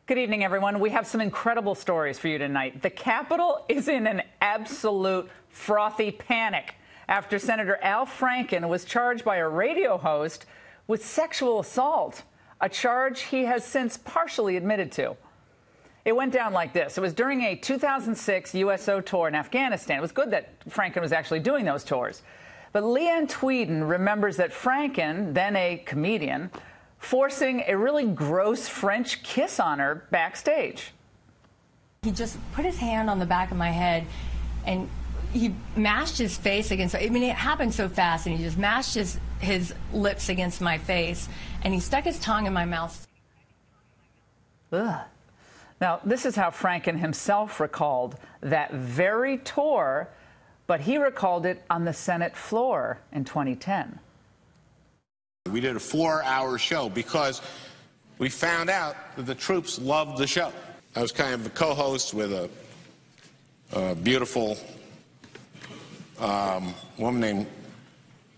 Good evening, everyone. We have some incredible stories for you tonight. The Capitol is in an absolute frothy panic after Senator Al Franken was charged by a radio host with sexual assault, a charge he has since partially admitted to. It went down like this. It was during a 2006 USO tour in Afghanistan. It was good that Franken was actually doing those tours. But Leeann Tweeden remembers that Franken, then a comedian, forcing a really gross French kiss on her backstage. He just put his hand on the back of my head and he mashed his face against, I mean, it happened so fast, and he just mashed his lips against my face, and he stuck his tongue in my mouth. Ugh. Now, this is how Franken himself recalled that very tour, but he recalled it on the Senate floor in 2010. We did a 4-hour show because we found out that the troops loved the show. I was kind of the co-host with a beautiful woman named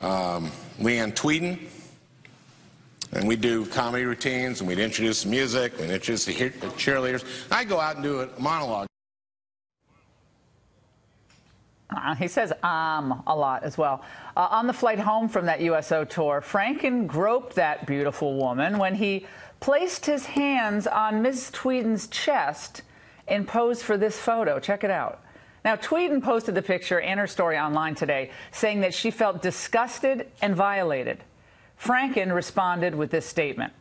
Leeann Tweeden. And we do comedy routines, and we'd introduce the music, we'd introduce the cheerleaders. I'd go out and do a monologue. He says a lot as well. On the flight home from that USO tour, Franken groped that beautiful woman when he placed his hands on Ms. Tweeden's chest in pose for this photo. Check it out. Now, Tweeden posted the picture and her story online today, saying that she felt disgusted and violated. Franken responded with this statement.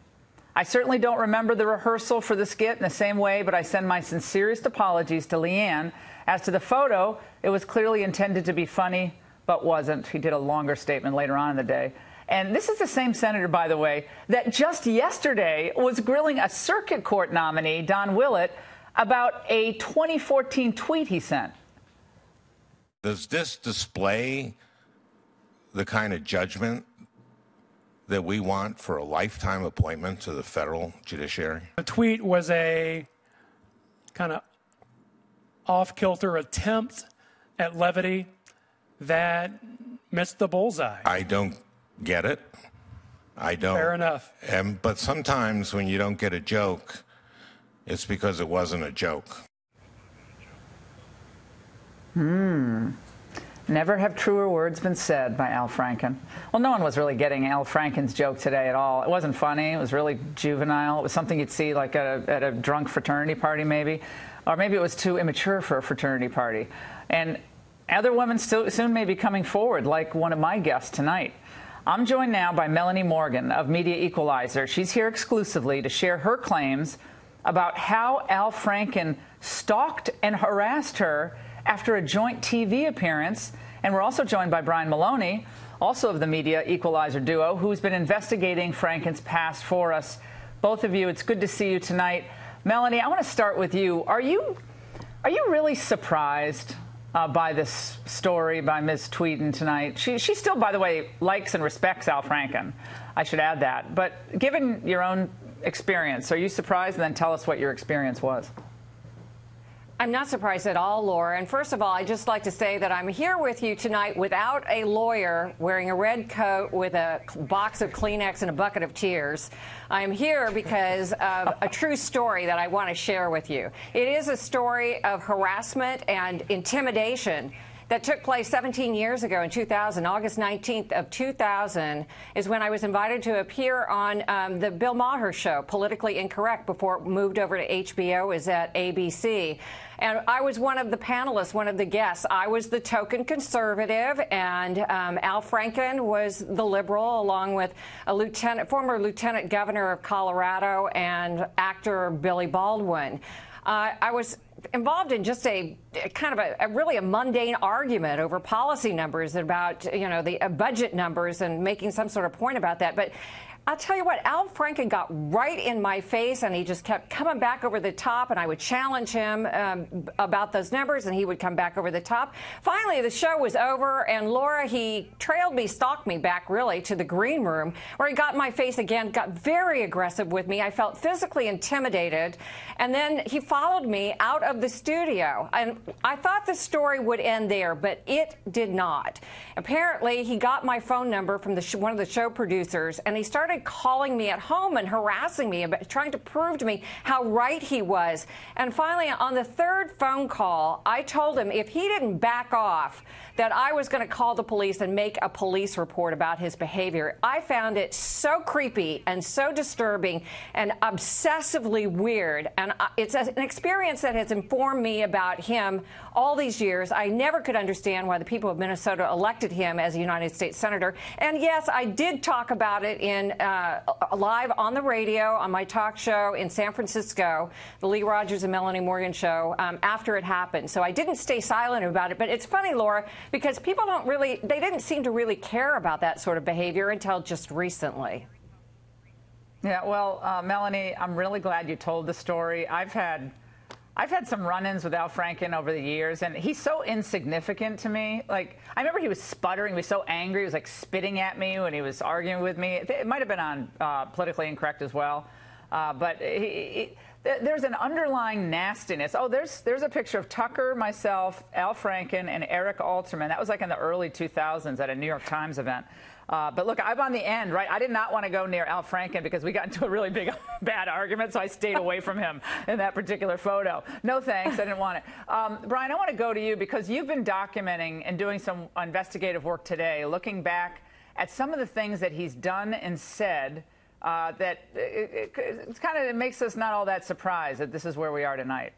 I certainly don't remember the rehearsal for the skit in the same way, but I send my sincerest apologies to Leeann. As to the photo, it was clearly intended to be funny, but wasn't. He did a longer statement later on in the day. And this is the same senator, by the way, that just yesterday was grilling a circuit court nominee, Don Willett, about a 2014 tweet he sent. Does this display the kind of judgment that we want for a lifetime appointment to the federal judiciary? The tweet was a kind of off-kilter attempt at levity that missed the bullseye. I don't get it. I don't. Fair enough. But sometimes when you don't get a joke, it's because it wasn't a joke. Never have truer words been said by Al Franken. Well, no one was really getting Al Franken's joke today at all. It wasn't funny. It was really juvenile. It was something you'd see like at a drunk fraternity party maybe. Or maybe it was too immature for a fraternity party. And other women soon may be coming forward, like one of my guests tonight. I'm joined now by Melanie Morgan of Media Equalizer. She's here exclusively to share her claims about how Al Franken stalked and harassed her after a joint TV appearance. And we're also joined by Brian Maloney, also of the Media Equalizer duo, who's been investigating Franken's past for us. Both of you, it's good to see you tonight. Melanie, I want to start with you. Are you really surprised by this story by Ms. Tweeden tonight? She still, by the way, likes and respects Al Franken. I should add that. But given your own experience, are you surprised? And then tell us what your experience was. I'm not surprised at all, Laura. And first of all, I'd just like to say that I'm here with you tonight without a lawyer, wearing a red coat with a box of Kleenex and a bucket of tears. I'm here because of a true story that I want to share with you. It is a story of harassment and intimidation that took place 17 years ago in 2000. August 19th of 2000 is when I was invited to appear on the Bill Maher show, Politically Incorrect, before it moved over to HBO, is at ABC. And I was one of the panelists, one of the guests. I was the token conservative, and Al Franken was the liberal, along with a former lieutenant governor of Colorado and actor Billy Baldwin. I was involved in just a kind of a mundane argument over policy numbers about, you know, the budget numbers and making some sort of point about that. But I'll tell you what, Al Franken got right in my face, and he just kept coming back over the top, and I would challenge him about those numbers, and he would come back over the top. Finally, the show was over, and Laura, he trailed me, stalked me back, really, to the green room, where he got in my face again, got very aggressive with me. I felt physically intimidated, and then he followed me out of of the studio. And I thought the story would end there, but it did not. Apparently, he got my phone number from one of the show producers, and he started calling me at home and harassing me, trying to prove to me how right he was. And finally, on the third phone call, I told him if he didn't back off, that I was going to call the police and make a police report about his behavior. I found it so creepy and so disturbing and obsessively weird. And it's an experience that has informed me about him all these years. I never could understand why the people of Minnesota elected him as a United States Senator. And yes, I did talk about it in live on the radio on my talk show in San Francisco, the Lee Rogers and Melanie Morgan show, after it happened. So I didn't stay silent about it. But it's funny, Laura, because people they didn't seem to really care about that sort of behavior until just recently. Yeah, well, Melanie, I'm really glad you told the story. I've had some run-ins with Al Franken over the years, and he's so insignificant to me. Like, I remember he was sputtering. He was so angry. He was, like, spitting at me when he was arguing with me. It might have been on Politically Incorrect as well. But there's an underlying nastiness. Oh, there's a picture of Tucker, myself, Al Franken, and Eric Alterman. That was, like, in the early 2000s at a New York Times event. But look, I'm on the end, right? I did not want to go near Al Franken because we got into a really big, bad argument, so I stayed away from him in that particular photo. No thanks, I didn't want it. Brian, I want to go to you because you've been documenting and doing some investigative work today, looking back at some of the things that he's done and said that it makes us not all that surprised that this is where we are tonight.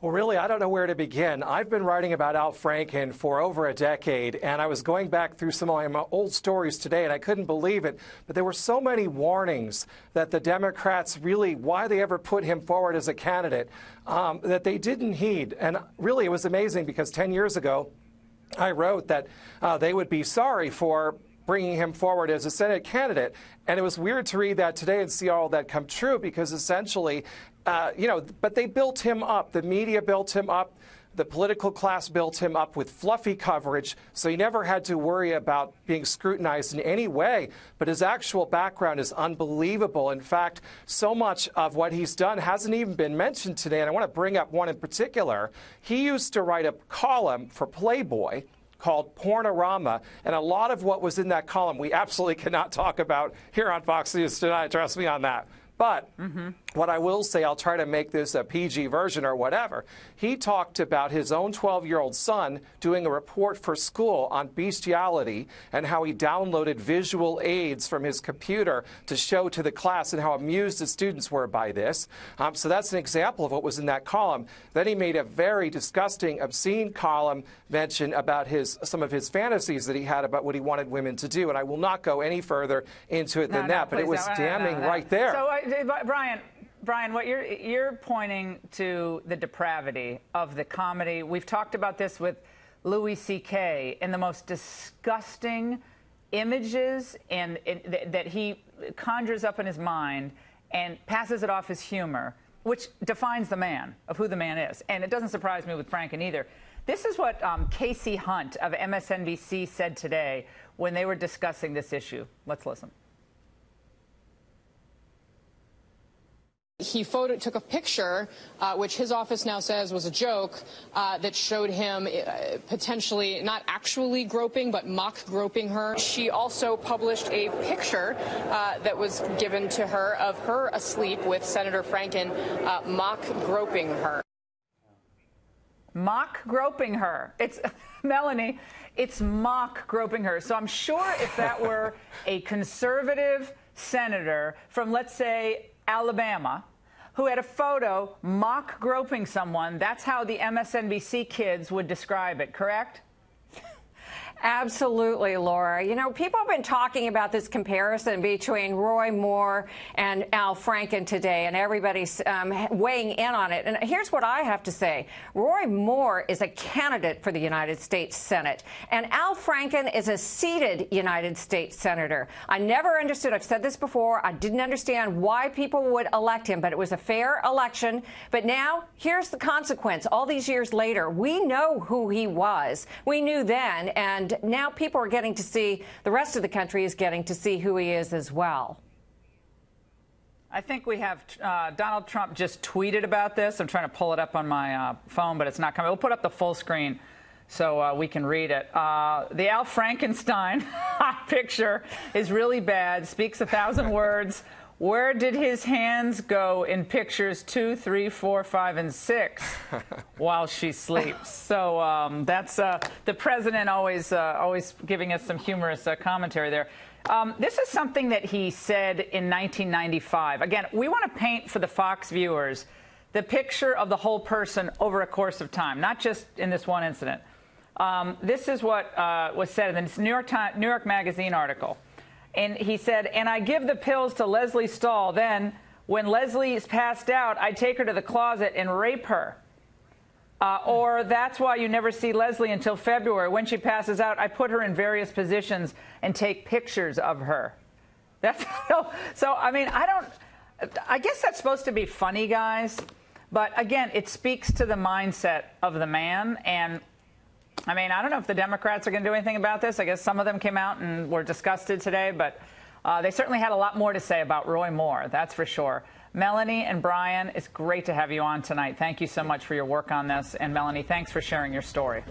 Well, really, I don't know where to begin. I've been writing about Al Franken for over a decade, and I was going back through some of my old stories today, and I couldn't believe it. But there were so many warnings that the Democrats really, why they ever put him forward as a candidate, that they didn't heed. And really, it was amazing because 10 years ago, I wrote that they would be sorry for bringing him forward as a Senate candidate. And it was weird to read that today and see all that come true because essentially, but they built him up. The media built him up. The political class built him up with fluffy coverage, so he never had to worry about being scrutinized in any way. But his actual background is unbelievable. In fact, so much of what he's done hasn't even been mentioned today, and I want to bring up one in particular. He used to write a column for Playboy called Pornorama, and a lot of what was in that column we absolutely cannot talk about here on Fox News tonight, trust me on that. But what I will say, I'll try to make this a PG version or whatever. He talked about his own 12-year-old son doing a report for school on bestiality and how he downloaded visual aids from his computer to show to the class and how amused the students were by this. So that's an example of what was in that column. Then he made a very disgusting, obscene column mention about some of his fantasies that he had about what he wanted women to do. And I will not go any further into it than that, but it was damning right there. So, Brian, what you're pointing to the depravity of the comedy. We've talked about this with Louis C.K. and the most disgusting images that he conjures up in his mind and passes it off as humor, which defines the man, of who the man is. And it doesn't surprise me with Franken either. This is what Casey Hunt of MSNBC said today when they were discussing this issue. Let's listen. He took a picture, which his office now says was a joke, that showed him potentially not actually groping, but mock groping her. She also published a picture that was given to her of her asleep with Senator Franken, mock groping her. Mock groping her. It's Melanie. It's mock groping her. So I'm sure if that were a conservative senator from, let's say, Alabama, who had a photo mock groping someone, that's how the MSNBC kids would describe it, correct? Absolutely, Laura. You know, people have been talking about this comparison between Roy Moore and Al Franken today, and everybody's weighing in on it. And here's what I have to say. Roy Moore is a candidate for the United States Senate, and Al Franken is a seated United States Senator. I never understood, I've said this before, I didn't understand why people would elect him, but it was a fair election. But now, here's the consequence. All these years later, we know who he was. We knew then, and now people are getting to see, the rest of the country is getting to see who he is as well. I think we have Donald Trump just tweeted about this. I'm trying to pull it up on my phone, but it's not coming. We'll put up the full screen so we can read it. The Al Frankenstein picture is really bad, speaks 1,000 words. Where did his hands go in pictures 2, 3, 4, 5, and 6 while she sleeps? So that's the president always giving us some humorous commentary there. This is something that he said in 1995. Again, we want to paint for the Fox viewers the picture of the whole person over a course of time, not just in this one incident. This is what was said in this New York Magazine article. And he said, and I give the pills to Leslie Stahl. Then, when Leslie is passed out, I take her to the closet and rape her. Or that's why you never see Leslie until February. When she passes out, I put her in various positions and take pictures of her. That's so I mean, I guess that's supposed to be funny, guys. But again, it speaks to the mindset of the man. And I mean, I don't know if the Democrats are going to do anything about this. I guess some of them came out and were disgusted today, but they certainly had a lot more to say about Roy Moore, that's for sure. Melanie and Brian, it's great to have you on tonight. Thank you so much for your work on this. And Melanie, thanks for sharing your story.